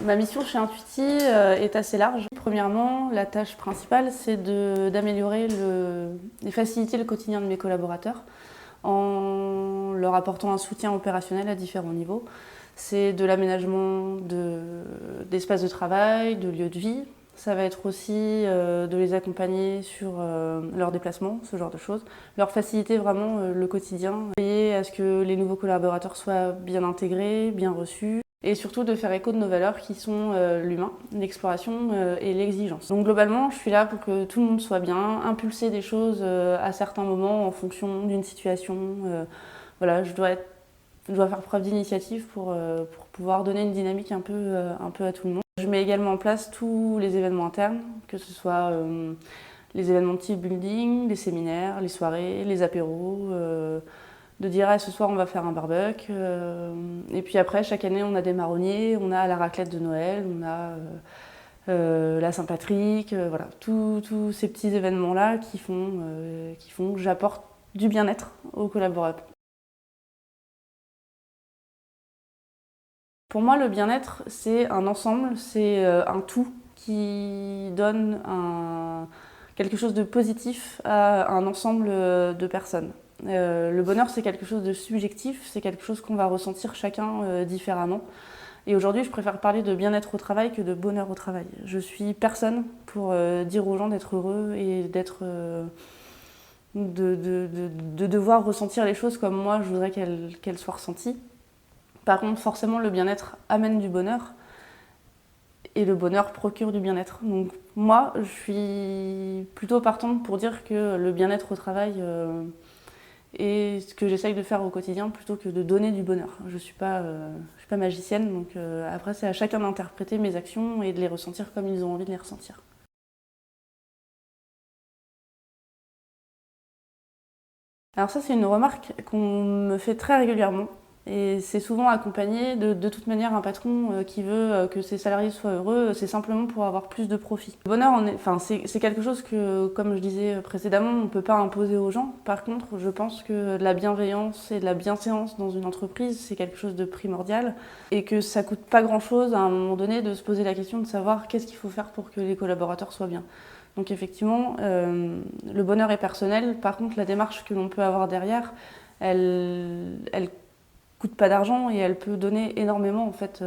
Ma mission chez Intuiti est assez large. Premièrement, la tâche principale, c'est d'améliorer et faciliter le quotidien de mes collaborateurs en leur apportant un soutien opérationnel à différents niveaux. C'est de l'aménagement d'espaces de travail, de lieux de vie. Ça va être aussi de les accompagner sur leurs déplacements, ce genre de choses. Leur faciliter vraiment le quotidien, veiller à ce que les nouveaux collaborateurs soient bien intégrés, bien reçus. Et surtout de faire écho de nos valeurs qui sont l'humain, l'exploration et l'exigence. Donc globalement, je suis là pour que tout le monde soit bien, impulser des choses à certains moments en fonction d'une situation. Voilà, je dois faire preuve d'initiative pour pouvoir donner une dynamique un peu à tout le monde. Je mets également en place tous les événements internes, que ce soit les événements de team building, les séminaires, les soirées, les apéros. De dire ce soir on va faire un barbecue. Et puis après, chaque année, on a des marronniers, on a la raclette de Noël, on a la Saint-Patrick, voilà, tous ces petits événements-là qui font que j'apporte du bien-être aux collaborateurs. Pour moi, le bien-être, c'est un ensemble, c'est un tout qui donne quelque chose de positif à un ensemble de personnes. Le bonheur, c'est quelque chose de subjectif, c'est quelque chose qu'on va ressentir chacun différemment. Et aujourd'hui, je préfère parler de bien-être au travail que de bonheur au travail. Je suis personne pour dire aux gens d'être heureux et de devoir ressentir les choses comme moi je voudrais qu'elles soient ressenties. Par contre, forcément, le bien-être amène du bonheur et le bonheur procure du bien-être. Donc moi, je suis plutôt partante pour dire que le bien-être au travail est ce que j'essaye de faire au quotidien plutôt que de donner du bonheur. Je suis pas magicienne, donc après c'est à chacun d'interpréter mes actions et de les ressentir comme ils ont envie de les ressentir. Alors ça, c'est une remarque qu'on me fait très régulièrement. Et c'est souvent accompagné de toute manière un patron qui veut que ses salariés soient heureux, c'est simplement pour avoir plus de profit. Le bonheur, c'est quelque chose que, comme je disais précédemment, on ne peut pas imposer aux gens. Par contre, je pense que la bienveillance et de la bienséance dans une entreprise, c'est quelque chose de primordial et que ça coûte pas grand-chose à un moment donné de se poser la question de savoir qu'est-ce qu'il faut faire pour que les collaborateurs soient bien. Donc effectivement, le bonheur est personnel. Par contre, la démarche que l'on peut avoir derrière, elle coûte pas d'argent et elle peut donner énormément en fait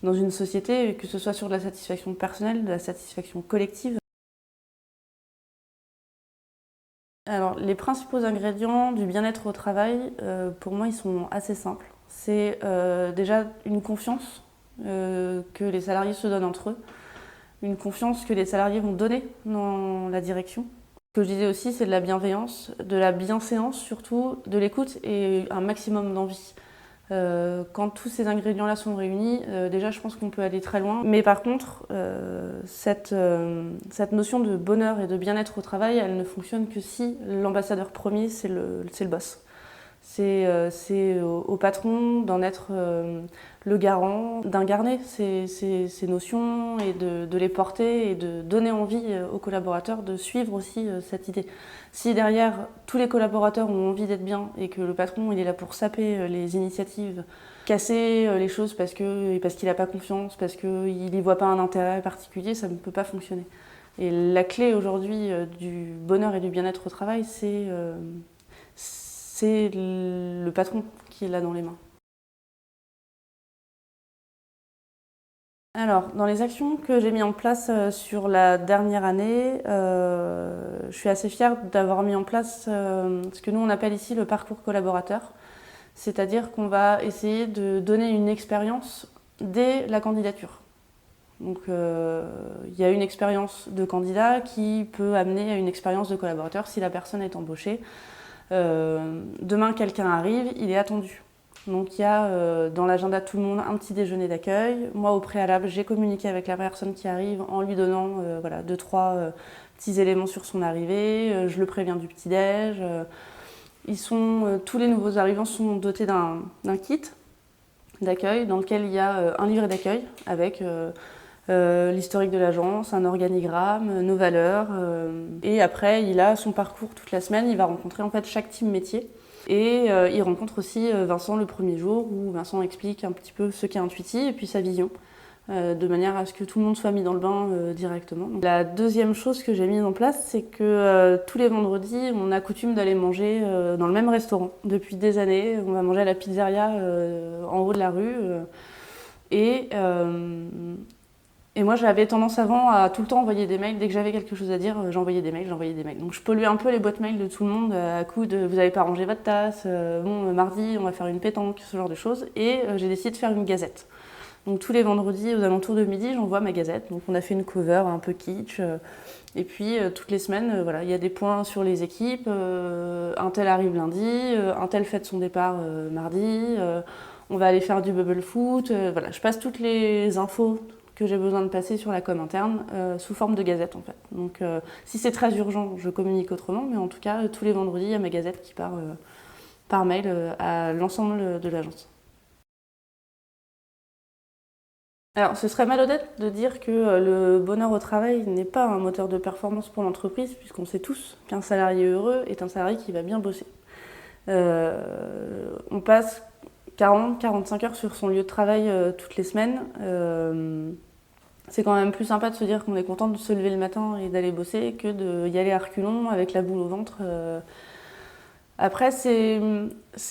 dans une société, que ce soit sur de la satisfaction personnelle, de la satisfaction collective. Alors, les principaux ingrédients du bien-être au travail, pour moi, ils sont assez simples. C'est déjà une confiance que les salariés se donnent entre eux, une confiance que les salariés vont donner dans la direction. Ce que je disais aussi, c'est de la bienveillance, de la bienséance surtout, de l'écoute et un maximum d'envie. Quand tous ces ingrédients-là sont réunis, déjà je pense qu'on peut aller très loin. Mais par contre, cette notion de bonheur et de bien-être au travail, elle ne fonctionne que si l'ambassadeur premier, c'est le boss. C'est au patron d'en être le garant, d'incarner ces notions et de les porter et de donner envie aux collaborateurs de suivre aussi cette idée. Si derrière tous les collaborateurs ont envie d'être bien et que le patron il est là pour saper les initiatives, casser les choses parce qu'il n'a pas confiance, parce qu'il n'y voit pas un intérêt particulier, ça ne peut pas fonctionner. Et la clé aujourd'hui du bonheur et du bien-être au travail, c'est le patron qui est là dans les mains. Alors, dans les actions que j'ai mises en place sur la dernière année, je suis assez fière d'avoir mis en place ce que nous on appelle ici le parcours collaborateur. C'est-à-dire qu'on va essayer de donner une expérience dès la candidature. Donc il y a une expérience de candidat qui peut amener à une expérience de collaborateur si la personne est embauchée. Demain, quelqu'un arrive, il est attendu. Donc il y a dans l'agenda de tout le monde un petit déjeuner d'accueil. Moi, au préalable, j'ai communiqué avec la personne qui arrive en lui donnant voilà, 2-3 petits éléments sur son arrivée. Je le préviens du petit-déj. Tous les nouveaux arrivants sont dotés d'un kit d'accueil dans lequel il y a un livret d'accueil avec l'historique de l'agence, un organigramme, nos valeurs. Et après, il a son parcours toute la semaine. Il va rencontrer en fait chaque team métier. Et il rencontre aussi Vincent le premier jour où Vincent explique un petit peu ce qu'est Intuiti et puis sa vision. de manière à ce que tout le monde soit mis dans le bain directement. Donc, la deuxième chose que j'ai mise en place, c'est que tous les vendredis, on a coutume d'aller manger dans le même restaurant. Depuis des années, on va manger à la pizzeria en haut de la rue. Et, et moi, j'avais tendance avant à tout le temps envoyer des mails. Dès que j'avais quelque chose à dire, j'envoyais des mails. Donc je polluais un peu les boîtes mails de tout le monde à coup de vous n'avez pas rangé votre tasse, bon, mardi, on va faire une pétanque, ce genre de choses. Et j'ai décidé de faire une gazette. Donc tous les vendredis, aux alentours de midi, j'envoie ma gazette. Donc on a fait une cover un peu kitsch. Et puis toutes les semaines, voilà, il y a des points sur les équipes. Un tel arrive lundi, un tel fête son départ mardi. On va aller faire du bubble foot. Voilà, je passe toutes les infos que j'ai besoin de passer sur la com interne sous forme de gazette en fait. Donc si c'est très urgent, je communique autrement. Mais en tout cas, tous les vendredis, il y a ma gazette qui part par mail à l'ensemble de l'agence. Alors, ce serait malhonnête de dire que le bonheur au travail n'est pas un moteur de performance pour l'entreprise, puisqu'on sait tous qu'un salarié heureux est un salarié qui va bien bosser. On passe 40-45 heures sur son lieu de travail toutes les semaines. C'est quand même plus sympa de se dire qu'on est content de se lever le matin et d'aller bosser que d'y aller à reculons avec la boule au ventre. Après, c'est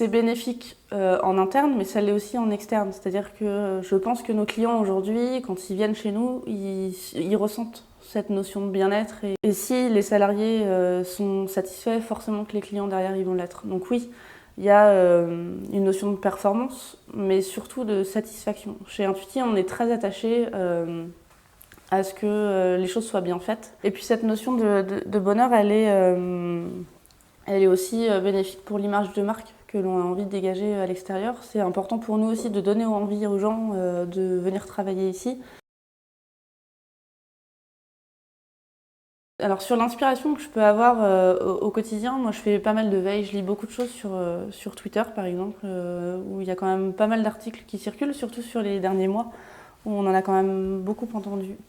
bénéfique en interne, mais ça l'est aussi en externe. C'est-à-dire que je pense que nos clients aujourd'hui, quand ils viennent chez nous, ils ressentent cette notion de bien-être. Et si les salariés sont satisfaits, forcément que les clients derrière, ils vont l'être. Donc oui, il y a une notion de performance, mais surtout de satisfaction. Chez Intuiti, on est très attaché à ce que les choses soient bien faites. Et puis cette notion de bonheur, elle est aussi bénéfique pour l'image de marque que l'on a envie de dégager à l'extérieur. C'est important pour nous aussi de donner envie aux gens de venir travailler ici. Alors sur l'inspiration que je peux avoir au quotidien, moi je fais pas mal de veille, je lis beaucoup de choses sur Twitter par exemple, où il y a quand même pas mal d'articles qui circulent, surtout sur les derniers mois, où on en a quand même beaucoup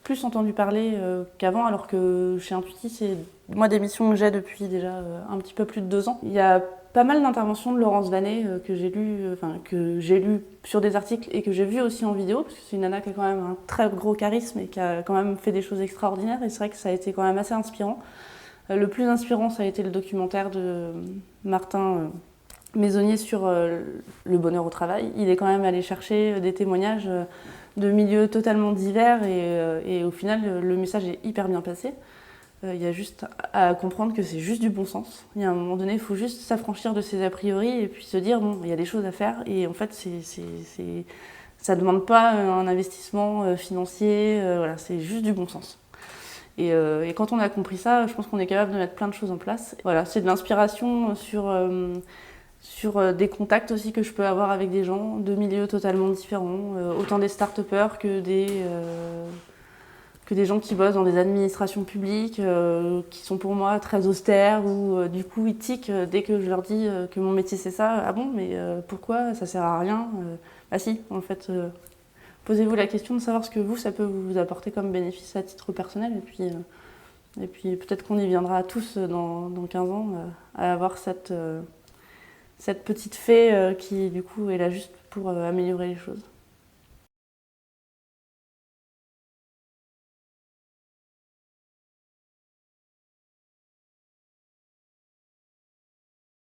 plus entendu parler qu'avant, alors que chez Intuiti, c'est moi des missions que j'ai depuis déjà un petit peu plus de 2 ans. Il y a pas mal d'interventions de Laurence Vanet que j'ai lu sur des articles et que j'ai vu aussi en vidéo, parce que c'est une nana qui a quand même un très gros charisme et qui a quand même fait des choses extraordinaires, et c'est vrai que ça a été quand même assez inspirant. Le plus inspirant, ça a été le documentaire de Martin Maisonnier sur le bonheur au travail. Il est quand même allé chercher des témoignages de milieux totalement divers et au final, le message est hyper bien passé. Il y a juste à comprendre que c'est juste du bon sens. Il y a un moment donné, il faut juste s'affranchir de ses a priori et puis se dire, bon, il y a des choses à faire et en fait, ça ne demande pas un investissement financier, voilà, c'est juste du bon sens. Et quand on a compris ça, je pense qu'on est capable de mettre plein de choses en place. Voilà, c'est de l'inspiration sur des contacts aussi que je peux avoir avec des gens de milieux totalement différents, autant des start-upers que des gens qui bossent dans des administrations publiques, qui sont pour moi très austères, ou du coup ils tiquent dès que je leur dis que mon métier c'est ça. Ah bon, mais pourquoi ça sert à rien? Ah si, en fait, posez-vous la question de savoir ce que ça peut vous apporter comme bénéfice à titre personnel, et puis peut-être qu'on y viendra tous dans 15 ans à avoir cette petite fée qui du coup est là juste pour améliorer les choses.